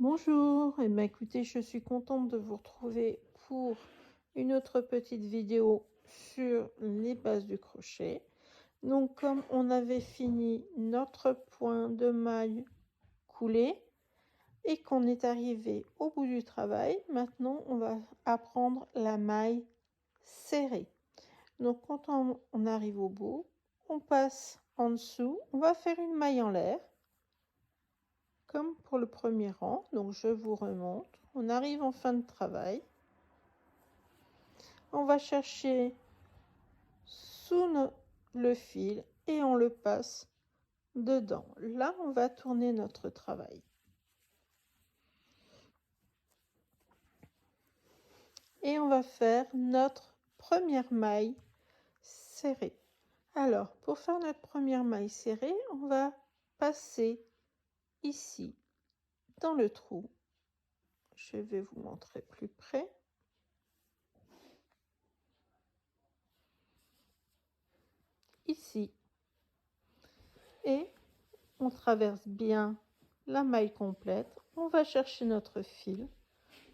Bonjour, et bien écoutez, je suis contente de vous retrouver pour une autre petite vidéo sur les bases du crochet. Donc comme on avait fini notre point de maille coulé et qu'on est arrivé au bout du travail, maintenant on va apprendre la maille serrée. Donc quand on arrive au bout, on passe en dessous, on va faire une maille en l'air. Comme pour le premier rang, donc je vous remonte. On arrive en fin de travail. On va chercher sous le fil et on le passe dedans. Là, on va tourner notre travail. Et on va faire notre première maille serrée. Alors, pour faire notre première maille serrée, on va passer ici dans le trou. Je vais vous montrer plus près. Ici. Et on traverse bien la maille complète. On va chercher notre fil.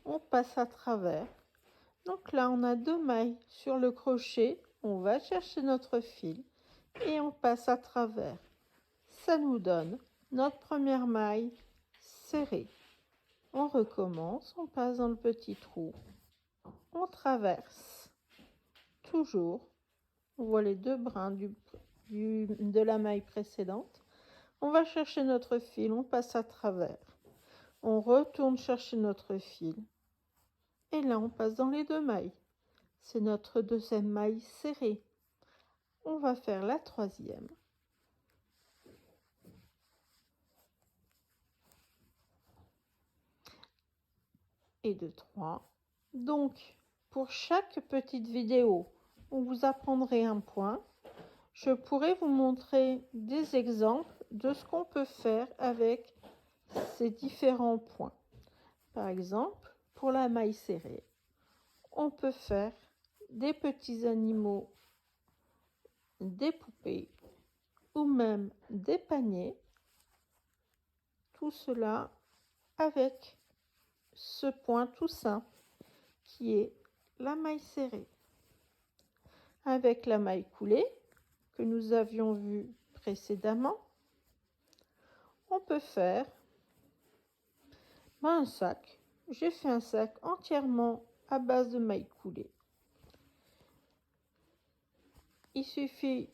On passe à travers. Donc là, on a 2 mailles sur le crochet. On va chercher notre fil et on passe à travers. Ça nous donne notre première maille serrée. On recommence, on passe dans le petit trou. On traverse. Toujours. On voit les 2 brins de la maille précédente. On va chercher notre fil, on passe à travers. On retourne chercher notre fil. Et là, on passe dans les 2 mailles. C'est notre deuxième maille serrée. On va faire la troisième. Et de 3. Donc, pour chaque petite vidéo où vous apprendrez un point, je pourrais vous montrer des exemples de ce qu'on peut faire avec ces différents points. Par exemple, pour la maille serrée, on peut faire des petits animaux, des poupées ou même des paniers. Tout cela avec ce point tout simple qui est la maille serrée. Avec la maille coulée que nous avions vue précédemment, on peut faire un sac. J'ai fait un sac entièrement à base de maille coulée. Il suffit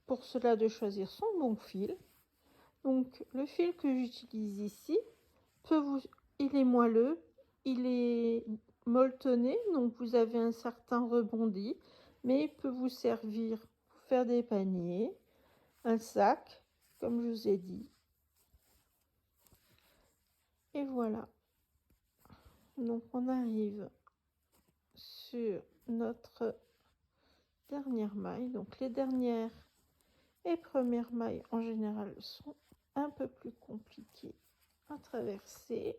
pour cela de choisir son bon fil. Donc le fil que j'utilise ici, il est moelleux, il est molletonné, donc vous avez un certain rebondi, mais il peut vous servir pour faire des paniers, un sac, comme je vous ai dit. Et voilà. Donc on arrive sur notre dernière maille. Donc les dernières et premières mailles en général sont un peu plus compliquées à traverser.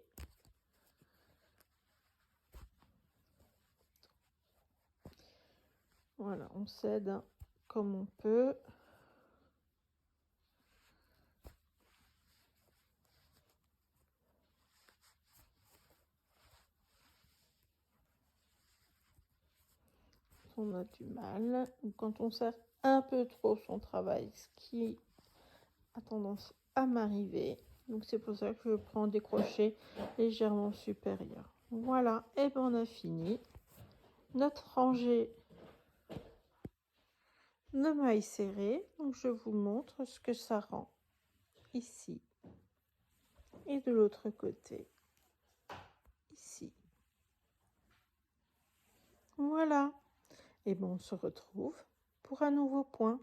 Voilà, on s'aide comme on peut. On a du mal, ou quand on serre un peu trop son travail, ce qui a tendance à m'arriver. Donc c'est pour ça que je prends des crochets légèrement supérieurs. Voilà, et ben on a fini notre rangée de mailles serrées. Donc je vous montre ce que ça rend ici et de l'autre côté ici. Voilà, et ben on se retrouve pour un nouveau point.